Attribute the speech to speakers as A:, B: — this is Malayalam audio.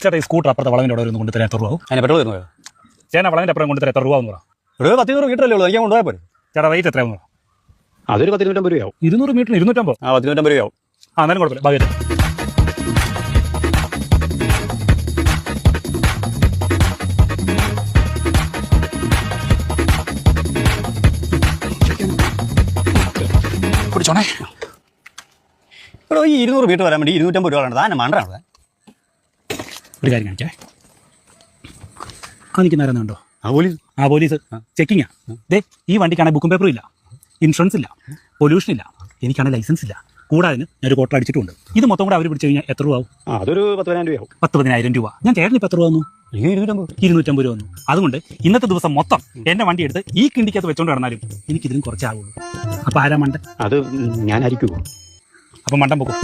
A: ചേട്ടാ ഈ സ്കൂട്ടർ അപ്പുറത്തെ വളവിൻ്റെ അവിടെ ഒന്ന് കൊണ്ടുതരാൻ എത്ര രൂപ ആവും?
B: അതിനെ പെട്രോൾ തരുമോ?
A: ചേട്ടാ വളവിൻ്റെ അപ്പുറം കൊണ്ടുതരാൻ എത്ര രൂപ എന്ന് പറ.
B: ഒരു 10-20 മീറ്റർ അല്ലേ ഉള്ളൂ, എനിക്ക് കൊണ്ടുപോയാൽ പോരെ.
A: ചേട്ടാ റേറ്റ് എത്രയാവും?
B: അതൊരു 10-250 രൂപയാവും.
A: 200 മീറ്ററിന് 250?
B: 10-250 രൂപയാവും.
A: എന്നാലും കുഴപ്പമില്ല, ഭാഗ്യം. പിടിച്ചോണേ.
B: ഇവിടെ ഈ 200 മീറ്റർ വരാൻ വേണ്ടി 250 രൂപ വേണ്ടത്. അതിനെ മണ്ടാണ്.
A: ഒരു കാര്യം കാണിച്ചേ, ആ നിൽക്കുന്നാരുന്നുണ്ടോ? പോലീസ് ചെക്കിങ്ങാ. ദേ ഈ വണ്ടിക്കാണെങ്കിൽ ബുക്കും പേപ്പറും ഇല്ല, ഇൻഷുറൻസ് ഇല്ല, പൊല്യൂഷൻ ഇല്ല, എനിക്കാണെങ്കിൽ ലൈസൻസ് ഇല്ല. കൂടാതെ ഞാനൊരു കോട്ടർ അടിച്ചിട്ടുണ്ട്. ഇത് മൊത്തം കൂടെ അവർ പിടിച്ചു കഴിഞ്ഞാൽ എത്ര രൂപ ആവും?
B: അതൊരു 10,000 രൂപയാവും.
A: 10,000 രൂപ. ഞാൻ ചേട്ടന് ഇപ്പം എത്ര രൂപ വന്നു? 250 രൂപ വന്നു. അതുകൊണ്ട് ഇന്നത്തെ ദിവസം മൊത്തം എൻ്റെ വണ്ടി എടുത്ത് ഈ കിണ്ടിക്കകത്ത് വെച്ചോണ്ട് നടന്നാലും എനിക്കിതിലും കുറച്ചാകുള്ളൂ. അപ്പോൾ ആരാ മണ്ടൻ?
B: അത് ഞാനായിരിക്കുമോ?
A: അപ്പം മണ്ടൻ പോകും.